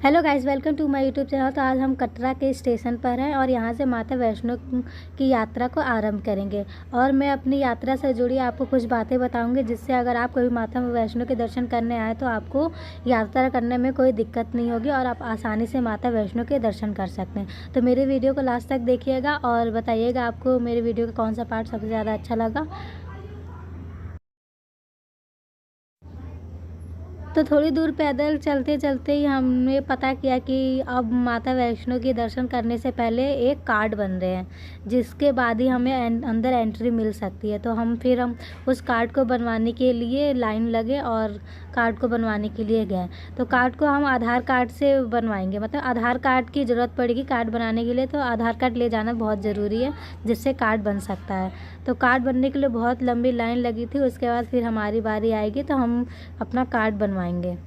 Hello guys, welcome to my YouTube channel. तो आज हम कटरा के स्टेशन पर हैं और यहाँ से माता वैष्णो की यात्रा को आरंभ करेंगे। और मैं अपनी यात्रा से जुड़ी आपको कुछ बातें बताऊंगी, जिससे अगर आप कभी माता वैष्णो के दर्शन करने आए तो आपको यात्रा करने में कोई दिक्कत नहीं होगी और आप आसानी से माता वैष्णो के दर्शन कर सकते हैं। तो मेरे वीडियो को लास्ट तक देखिएगा और बताइएगा आपको मेरे वीडियो का कौन सा पार्ट सबसे ज़्यादा अच्छा लगा। तो थोड़ी दूर पैदल चलते चलते ही हमने पता किया कि अब माता वैष्णो के दर्शन करने से पहले एक कार्ड बन रहे हैं, जिसके बाद ही हमें अंदर एंट्री मिल सकती है। तो हम उस कार्ड को बनवाने के लिए लाइन लगे और कार्ड को बनवाने के लिए गए। तो कार्ड को हम आधार कार्ड से बनवाएंगे, मतलब आधार कार्ड की ज़रूरत पड़ेगी कार्ड बनाने के लिए। तो आधार कार्ड ले जाना बहुत ज़रूरी है, जिससे कार्ड बन सकता है। तो कार्ड बनने के लिए बहुत लंबी लाइन लगी थी। उसके बाद फिर हमारी बारी आएगी तो हम अपना कार्ड बनवाएंगे।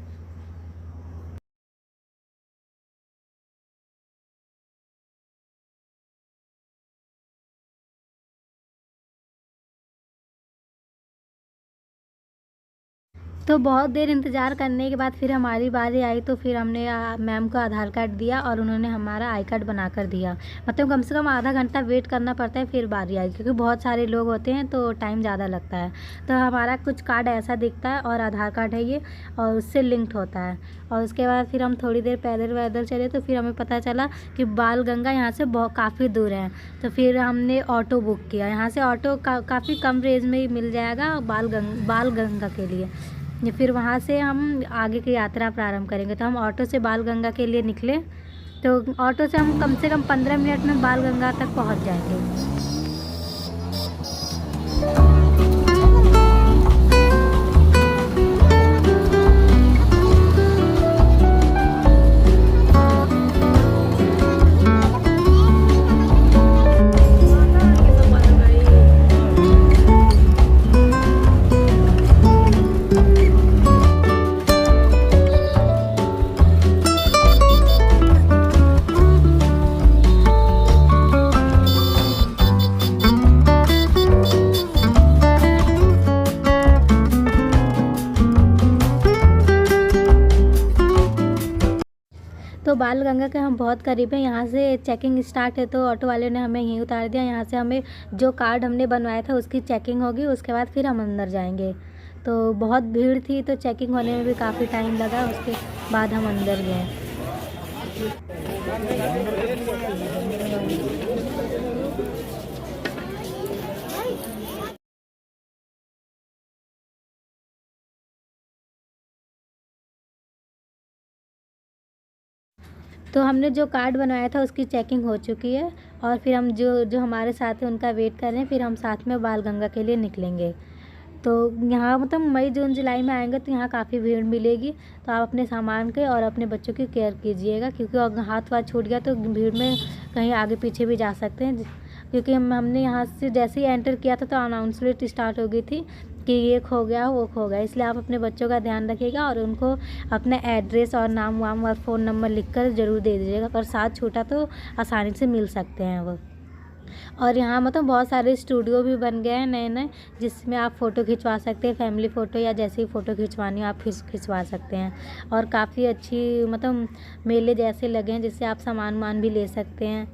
तो बहुत देर इंतज़ार करने के बाद फिर हमारी बारी आई। तो फिर हमने मैम को आधार कार्ड दिया और उन्होंने हमारा आई कार्ड बना कर दिया। मतलब कम से कम आधा घंटा वेट करना पड़ता है, फिर बारी आई, क्योंकि बहुत सारे लोग होते हैं तो टाइम ज़्यादा लगता है। तो हमारा कुछ कार्ड ऐसा दिखता है और आधार कार्ड है ये, और उससे लिंक्ड होता है। और उसके बाद फिर हम थोड़ी देर पैदल वैदल चले तो फिर हमें पता चला कि बाल गंगा यहाँ से बहुत काफ़ी दूर है। तो फिर हमने ऑटो बुक किया। यहाँ से ऑटो काफ़ी कम रेंज में ही मिल जाएगा बाल गंगा के लिए। फिर वहाँ से हम आगे की यात्रा प्रारंभ करेंगे। तो हम ऑटो से बाल गंगा के लिए निकले। तो ऑटो से हम कम से कम 15 मिनट में बाल गंगा तक पहुँच जाएंगे। तो बाल गंगा के हम बहुत करीब हैं। यहाँ से चेकिंग स्टार्ट है, तो ऑटो वाले ने हमें यहीं उतार दिया। यहाँ से हमें जो कार्ड हमने बनवाया था उसकी चेकिंग होगी, उसके बाद फिर हम अंदर जाएंगे। तो बहुत भीड़ थी तो चेकिंग होने में भी काफ़ी टाइम लगा। उसके बाद हम अंदर गए। तो हमने जो कार्ड बनवाया था उसकी चेकिंग हो चुकी है और फिर हम जो जो हमारे साथ हैं उनका वेट कर रहे हैं। फिर हम साथ में बाल गंगा के लिए निकलेंगे। तो यहाँ मतलब मई जून जुलाई में आएंगे तो यहाँ काफ़ी भीड़ मिलेगी। तो आप अपने सामान के और अपने बच्चों की केयर कीजिएगा, क्योंकि अगर हाथ वाथ छूट गया तो भीड़ में कहीं आगे पीछे भी जा सकते हैं। क्योंकि हमने यहाँ से जैसे ही एंटर किया था तो अनाउंसमेंट स्टार्ट हो गई थी कि ये खो गया वो खो गया। इसलिए आप अपने बच्चों का ध्यान रखिएगा और उनको अपना एड्रेस और नाम वाम और फ़ोन नंबर लिखकर ज़रूर दे दीजिएगा। अगर साथ छूटा तो आसानी से मिल सकते हैं वो। और यहाँ मतलब बहुत सारे स्टूडियो भी बन गए हैं नए नए, जिसमें आप फ़ोटो खिंचवा सकते हैं, फैमिली फ़ोटो या जैसी फ़ोटो खिंचवानी हो आप खिंचवा सकते हैं। और काफ़ी अच्छी मतलब मेले जैसे लगे हैं, जिससे आप सामान वामान भी ले सकते हैं।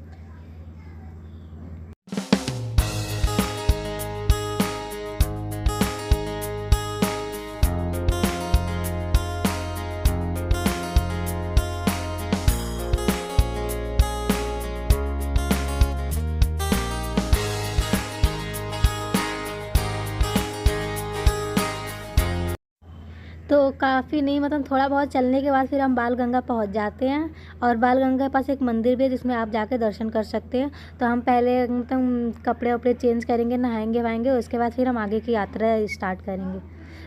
तो काफ़ी नहीं मतलब थोड़ा बहुत चलने के बाद फिर हम बाल गंगा पहुंच जाते हैं। और बाल गंगा के पास एक मंदिर भी है जिसमें आप जाके दर्शन कर सकते हैं। तो हम पहले मतलब कपड़े वपड़े चेंज करेंगे, नहाएंगे वाएंगे, उसके बाद फिर हम आगे की यात्रा स्टार्ट करेंगे।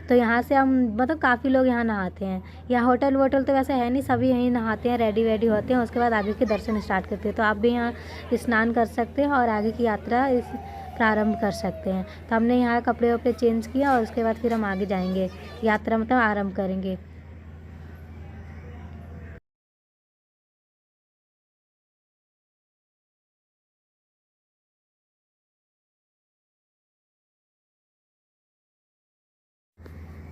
तो यहाँ से हम मतलब काफ़ी लोग यहाँ नहाते हैं। यहाँ होटल वोटल तो वैसे है नहीं, सभी यहीं नहाते हैं, रेडी वेडी होते हैं, उसके बाद आगे के दर्शन स्टार्ट करते हैं। तो आप भी यहाँ स्नान कर सकते हैं और आगे की यात्रा प्रारंभ कर सकते हैं। तो हमने यहाँ कपड़े वपड़े चेंज किया और उसके बाद फिर हम आगे जाएंगे, यात्रा मतलब आरंभ करेंगे।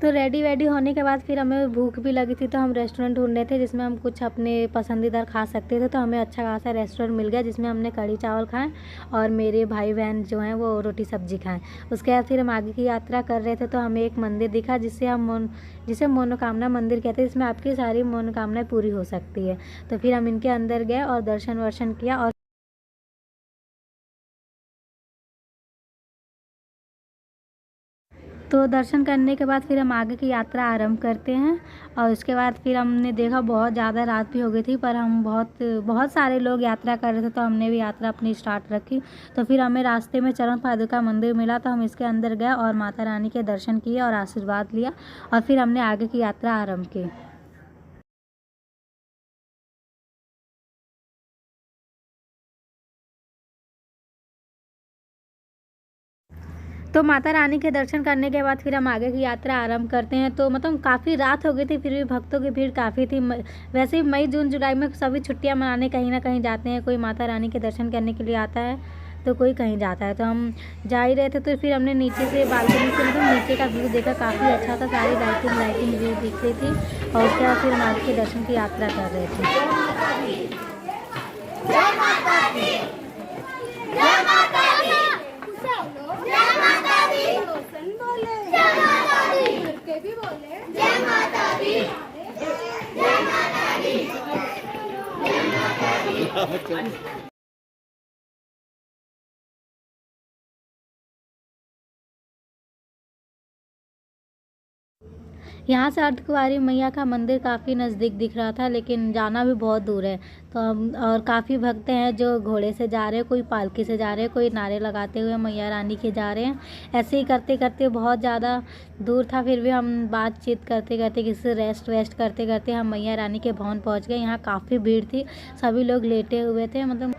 तो रेडी वेडी होने के बाद फिर हमें भूख भी लगी थी, तो हम रेस्टोरेंट ढूंढ रहे थे जिसमें हम कुछ अपने पसंदीदा खा सकते थे। तो हमें अच्छा खासा रेस्टोरेंट मिल गया जिसमें हमने कढ़ी चावल खाएं और मेरे भाई बहन जो हैं वो रोटी सब्जी खाएं। उसके बाद फिर हम आगे की यात्रा कर रहे थे, तो हमें एक मंदिर दिखा जिसे मनोकामना मंदिर कहते हैं, जिसमें आपकी सारी मनोकामनाएं पूरी हो सकती है। तो फिर हम इनके अंदर गए और दर्शन वर्शन किया। और तो दर्शन करने के बाद फिर हम आगे की यात्रा आरंभ करते हैं। और उसके बाद फिर हमने देखा बहुत ज़्यादा रात भी हो गई थी, पर हम बहुत बहुत सारे लोग यात्रा कर रहे थे, तो हमने भी यात्रा अपनी स्टार्ट रखी। तो फिर हमें रास्ते में चरण पादुका मंदिर मिला, तो हम इसके अंदर गए और माता रानी के दर्शन किए और आशीर्वाद लिया, और फिर हमने आगे की यात्रा आरंभ की। तो माता रानी के दर्शन करने के बाद फिर हम आगे की यात्रा आरंभ करते हैं। तो मतलब काफ़ी रात हो गई थी, फिर भी भक्तों की भीड़ काफ़ी थी। वैसे ही मई जून जुलाई में सभी छुट्टियां मनाने कहीं ना कहीं जाते हैं, कोई माता रानी के दर्शन करने के लिए आता है तो कोई कहीं जाता है। तो हम जा ही रहे थे, तो फिर हमने नीचे से बालकनी से मतलब नीचे का व्यू देखा, काफ़ी अच्छा था, सारी लाइटिंग व्यू दिख रही थी। और उसके बाद फिर हम आगे के दर्शन की यात्रा कर रहे थे। यहाँ से अर्धकुंवारी मैया का मंदिर काफ़ी नज़दीक दिख रहा था, लेकिन जाना भी बहुत दूर है। तो हम और काफ़ी भक्त हैं जो घोड़े से जा रहे हैं, कोई पालकी से जा रहे हैं, कोई नारे लगाते हुए मैया रानी के जा रहे हैं। ऐसे ही करते करते बहुत ज़्यादा दूर था, फिर भी हम बातचीत करते करते किसी से रेस्ट वेस्ट करते करते हम मैया रानी के भवन पहुँच गए। यहाँ काफ़ी भीड़ थी, सभी लोग लेटे हुए थे, मतलब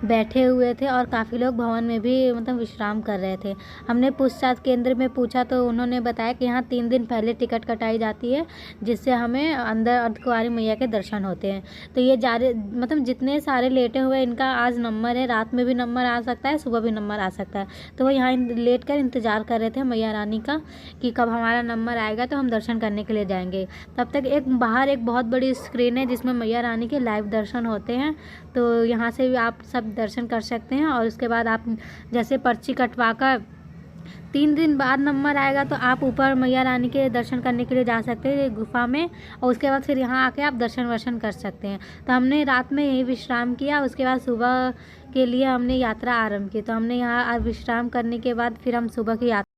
बैठे हुए थे, और काफ़ी लोग भवन में भी मतलब विश्राम कर रहे थे। हमने पूछताछ केंद्र में पूछा, तो उन्होंने बताया कि यहाँ 3 दिन पहले टिकट कटाई जाती है, जिससे हमें अंदर अर्धकुंवारी मैया के दर्शन होते हैं। तो ये मतलब जितने सारे लेटे हुए इनका आज नंबर है, रात में भी नंबर आ सकता है, सुबह भी नंबर आ सकता है। तो वो यहाँ लेट कर इंतज़ार कर रहे थे मैया रानी का कि कब हमारा नंबर आएगा तो हम दर्शन करने के लिए जाएंगे। तब तक बाहर एक बहुत बड़ी स्क्रीन है जिसमें मैया रानी के लाइव दर्शन होते हैं। तो यहाँ से भी आप सब दर्शन कर सकते हैं। और उसके बाद आप जैसे पर्ची कटवा कर 3 दिन बाद नंबर आएगा तो आप ऊपर मैया रानी के दर्शन करने के लिए जा सकते हैं गुफा में, और उसके बाद फिर यहाँ आके आप दर्शन वर्शन कर सकते हैं। तो हमने रात में यही विश्राम किया, उसके बाद सुबह के लिए हमने यात्रा आरंभ की। तो हमने यहाँ विश्राम करने के बाद फिर हम सुबह की यात्रा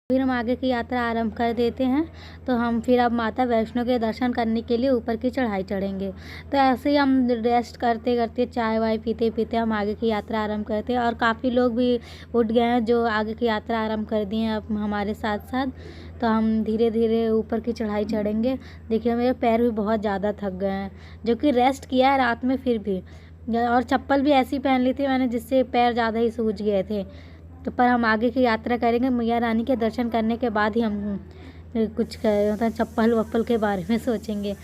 फिर हम आगे की यात्रा आरंभ कर देते हैं। तो हम फिर अब माता वैष्णो के दर्शन करने के लिए ऊपर की चढ़ाई चढ़ेंगे। तो ऐसे ही हम रेस्ट करते करते चाय वाय पीते पीते हम आगे की यात्रा आरंभ करते हैं। और काफ़ी लोग भी उठ गए हैं जो आगे की यात्रा आरंभ कर दिए हैं अब हमारे साथ साथ। तो हम धीरे धीरे ऊपर की चढ़ाई चढ़ेंगे। देखिए मेरे पैर भी बहुत ज़्यादा थक गए हैं, जो कि रेस्ट किया है रात में फिर भी। और चप्पल भी ऐसी पहन ली थी मैंने जिससे पैर ज़्यादा ही सूज गए थे। तो पर हम आगे की यात्रा करेंगे, मैया रानी के दर्शन करने के बाद ही हम कुछ मतलब चप्पल वप्पल के बारे में सोचेंगे।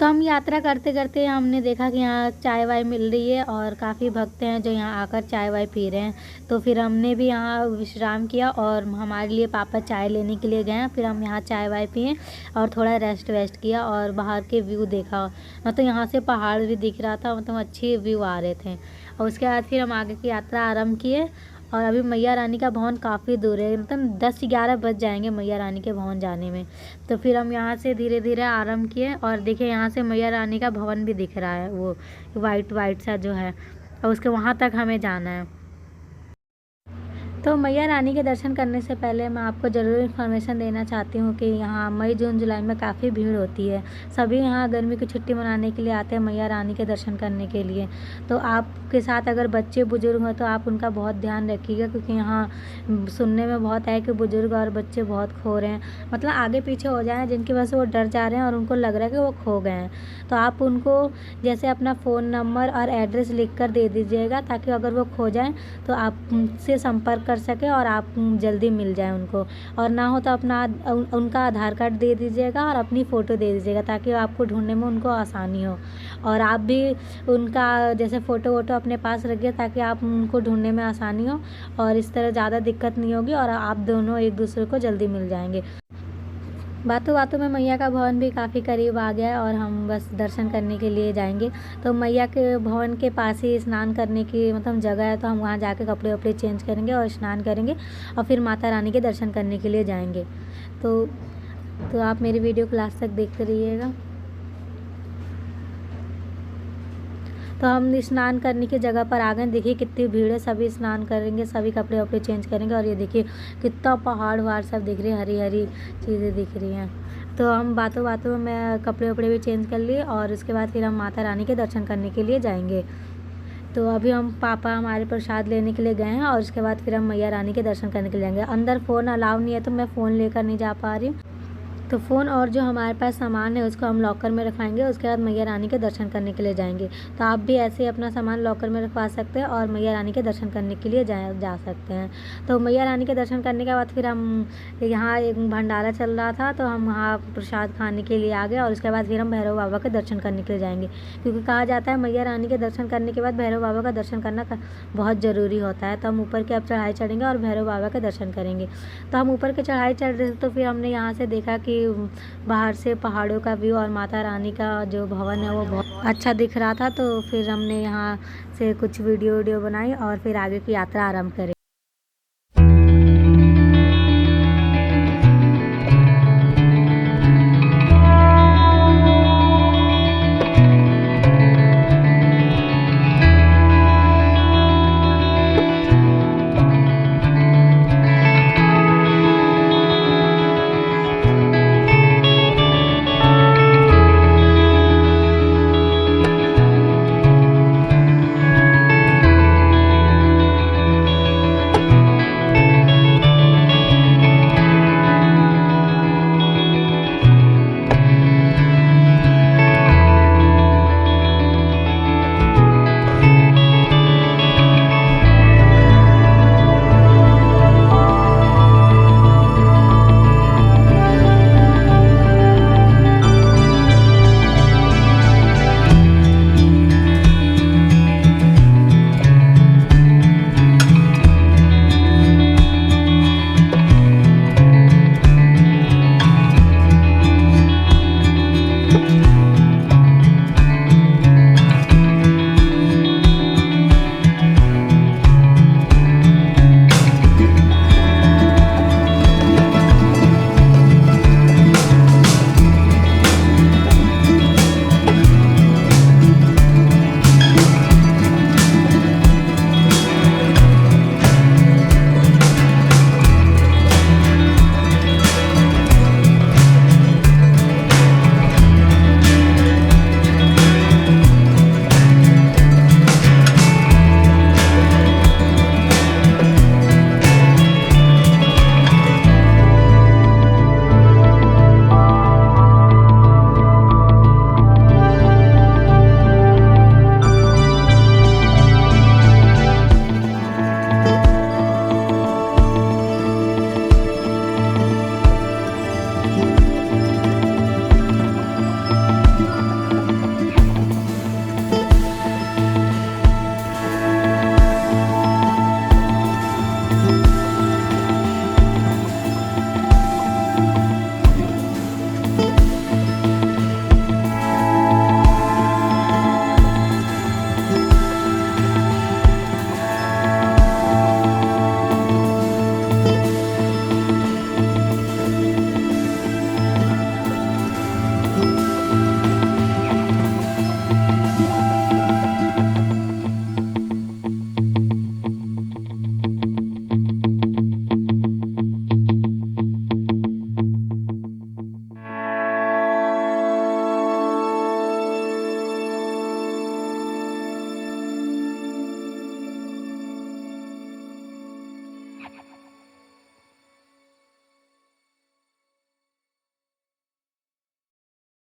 तो हम यात्रा करते करते हमने देखा कि यहाँ चाय वाय मिल रही है और काफ़ी भक्त हैं जो यहाँ आकर चाय वाय पी रहे हैं। तो फिर हमने भी यहाँ विश्राम किया और हमारे लिए पापा चाय लेने के लिए गए। फिर हम यहाँ चाय वाय पिए और थोड़ा रेस्ट वेस्ट किया और बाहर के व्यू देखा। मतलब यहाँ से पहाड़ भी दिख रहा था, मतलब अच्छे व्यू आ रहे थे। और उसके बाद फिर हम आगे की यात्रा आरम्भ किए और अभी मैया रानी का भवन काफ़ी दूर है, मतलब 10-11 बज जाएंगे मैया रानी के भवन जाने में। तो फिर हम यहाँ से धीरे धीरे आराम किए और देखिए यहाँ से मैया रानी का भवन भी दिख रहा है, वो वाइट वाइट सा जो है, और उसके वहाँ तक हमें जाना है। तो मैया रानी के दर्शन करने से पहले मैं आपको ज़रूर इन्फॉर्मेशन देना चाहती हूँ कि यहाँ मई जून जुलाई में काफ़ी भीड़ होती है। सभी यहाँ गर्मी की छुट्टी मनाने के लिए आते हैं मैया रानी के दर्शन करने के लिए। तो आपके साथ अगर बच्चे बुजुर्ग हो तो आप उनका बहुत ध्यान रखिएगा, क्योंकि यहाँ सुनने में बहुत है कि बुजुर्ग और बच्चे बहुत खो रहे हैं, मतलब आगे पीछे हो जाए जिनकी वजह से वो डर जा रहे हैं और उनको लग रहा है कि वो खो गए हैं। तो आप उनको जैसे अपना फ़ोन नंबर और एड्रेस लिख कर दे दीजिएगा, ताकि अगर वो खो जाएँ तो आपसे संपर्क कर सके और आप जल्दी मिल जाए उनको। और ना हो तो अपना उनका आधार कार्ड दे दीजिएगा और अपनी फ़ोटो दे दीजिएगा, ताकि आपको ढूंढने में उनको आसानी हो। और आप भी उनका जैसे फ़ोटो वोटो अपने पास रखिए, ताकि आप उनको ढूंढने में आसानी हो और इस तरह ज़्यादा दिक्कत नहीं होगी और आप दोनों एक दूसरे को जल्दी मिल जाएंगे। बातों बातों में मैया का भवन भी काफ़ी करीब आ गया है और हम बस दर्शन करने के लिए जाएंगे। तो मैया के भवन के पास ही स्नान करने की मतलब जगह है, तो हम वहाँ जाके कपड़े वपड़े चेंज करेंगे और स्नान करेंगे और फिर माता रानी के दर्शन करने के लिए जाएंगे। तो आप मेरी वीडियो को लास्ट तक देखते रहिएगा। तो हम स्नान करने की जगह पर आ गए। देखिए कितनी भीड़ है, सभी स्नान करेंगे, सभी कपड़े वपड़े चेंज करेंगे और ये देखिए कितना पहाड़ वहाड़ सब दिख रही है, हरी हरी चीज़ें दिख रही हैं। तो हम बातों बातों में मैं कपड़े वपड़े भी चेंज कर लिए और उसके बाद फिर हम माता रानी के दर्शन करने के लिए जाएंगे। तो अभी हम पापा हमारे प्रसाद लेने के लिए गए हैं और उसके बाद फिर हम मैया रानी के दर्शन करने के लिए जाएंगे। अंदर फ़ोन अलाउ नहीं है, तो मैं फ़ोन लेकर नहीं जा पा रही हूँ। तो फ़ोन और जो हमारे पास सामान है उसको हम लॉकर में रखवाएंगे, उसके बाद मैया रानी के दर्शन करने के लिए जाएंगे। तो आप भी ऐसे ही अपना सामान लॉकर में रखवा सकते हैं और मैया रानी के दर्शन करने के लिए जा सकते हैं। तो मैया रानी के दर्शन करने के बाद फिर हम यहाँ एक भंडारा चल रहा था, तो हम वहाँ प्रसाद खाने के लिए आ गए और उसके बाद फिर हम भैरव बाबा के दर्शन करने के लिए जाएंगे, क्योंकि कहा जाता है मैया रानी के दर्शन करने के बाद भैरव बाबा का दर्शन करना बहुत ज़रूरी होता है। तो हम ऊपर की अब चढ़ाई चढ़ेंगे और भैरव बाबा के दर्शन करेंगे। तो हम ऊपर की चढ़ाई चढ़ रहे थे, तो फिर हमने यहाँ से देखा कि बाहर से पहाड़ों का व्यू और माता रानी का जो भवन है वो बहुत अच्छा दिख रहा था। तो फिर हमने यहाँ से कुछ वीडियो बनाई और फिर आगे की यात्रा आरंभ करी।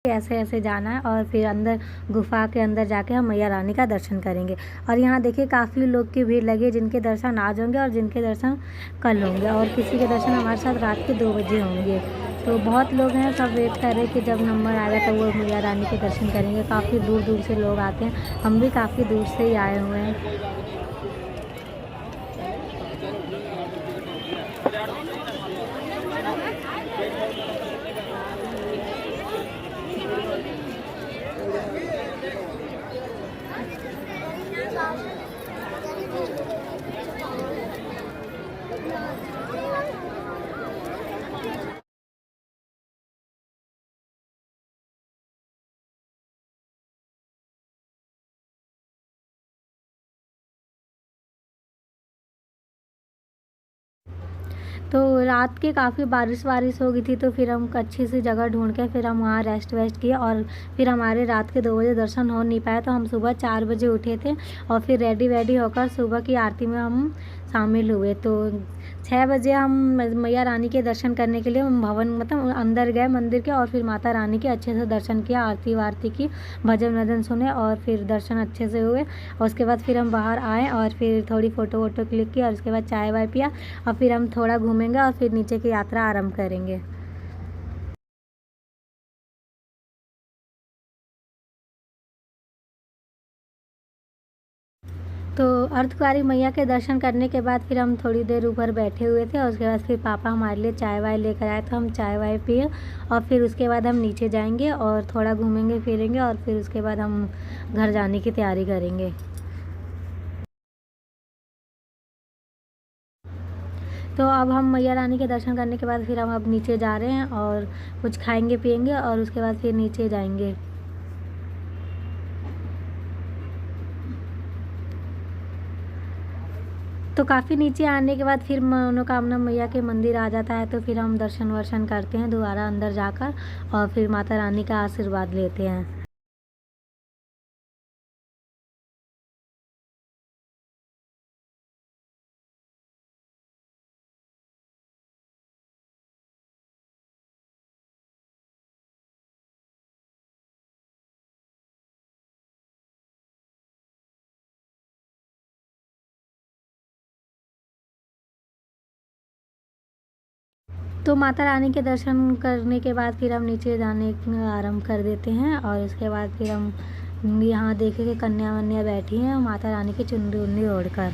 ऐसे ऐसे जाना है और फिर अंदर गुफा के अंदर जाके हम मैया रानी का दर्शन करेंगे। और यहाँ देखिए काफ़ी लोग की भीड़ लगी है, जिनके दर्शन आज होंगे और जिनके दर्शन कल होंगे, और किसी के दर्शन हमारे साथ रात के 2 बजे होंगे। तो बहुत लोग हैं, सब वेट कर रहे हैं कि जब नंबर आएगा तो वो मैया रानी के दर्शन करेंगे। काफ़ी दूर दूर से लोग आते हैं, हम भी काफ़ी दूर से ही आए हुए हैं। तो रात के काफ़ी बारिश वारिश हो गई थी, तो फिर हम अच्छी सी जगह ढूंढ के फिर हम वहाँ रेस्ट वेस्ट किए, और फिर हमारे रात के 2 बजे दर्शन हो नहीं पाया, तो हम सुबह 4 बजे उठे थे और फिर रेडी वेडी होकर सुबह की आरती में हम शामिल हुए। तो 6 बजे हम मैया रानी के दर्शन करने के लिए हम भवन मतलब अंदर गए मंदिर के, और फिर माता रानी के अच्छे से दर्शन किया, आरती वारती की, भजन वजन सुने और फिर दर्शन अच्छे से हुए। और उसके बाद फिर हम बाहर आए और फिर थोड़ी फ़ोटो वोटो क्लिक की, और उसके बाद चाय वाय पिया, और फिर हम थोड़ा घूमेंगे और फिर नीचे की यात्रा आरंभ करेंगे। तो अर्धकुंवारी मैया के दर्शन करने के बाद फिर हम थोड़ी देर ऊपर बैठे हुए थे, और उसके बाद फिर पापा हमारे लिए चाय वाय लेकर आए, तो हम चाय वाय पिए, और फिर उसके बाद हम नीचे जाएंगे और थोड़ा घूमेंगे फिरेंगे, और फिर उसके बाद हम घर जाने की तैयारी करेंगे। तो अब हम मैया रानी के दर्शन करने के बाद फिर हम अब नीचे जा रहे हैं, और कुछ खाएंगे पिएंगे और उसके बाद फिर नीचे जाएंगे। तो काफ़ी नीचे आने के बाद फिर मनोकामना मैया के मंदिर आ जाता है, तो फिर हम दर्शन वर्शन करते हैं दोबारा अंदर जाकर, और फिर माता रानी का आशीर्वाद लेते हैं। तो माता रानी के दर्शन करने के बाद फिर हम नीचे जाने आरंभ कर देते हैं, और उसके बाद फिर हम यहाँ देखे कि कन्या वन्या बैठी हैं माता रानी की चुनरी उन्नी ओढ़कर।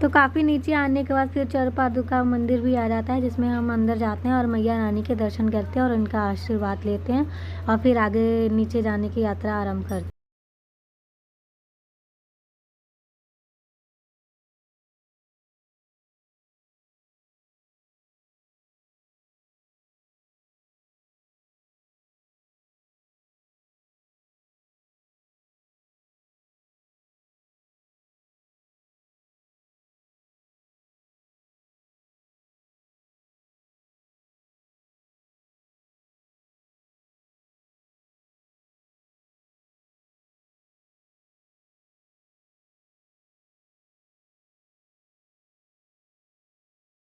तो काफ़ी नीचे आने के बाद फिर चरपादुका मंदिर भी आ जाता है, जिसमें हम अंदर जाते हैं और मैया रानी के दर्शन करते हैं और उनका आशीर्वाद लेते हैं, और फिर आगे नीचे जाने की यात्रा आरंभ करते हैं।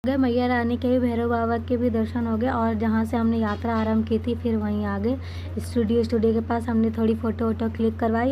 गए मैया रानी के भी, भैरव बाबा के भी दर्शन हो गए, और जहाँ से हमने यात्रा आरंभ की थी फिर वहीं आ गए स्टूडियो के पास। हमने थोड़ी फ़ोटो वोटो क्लिक करवाई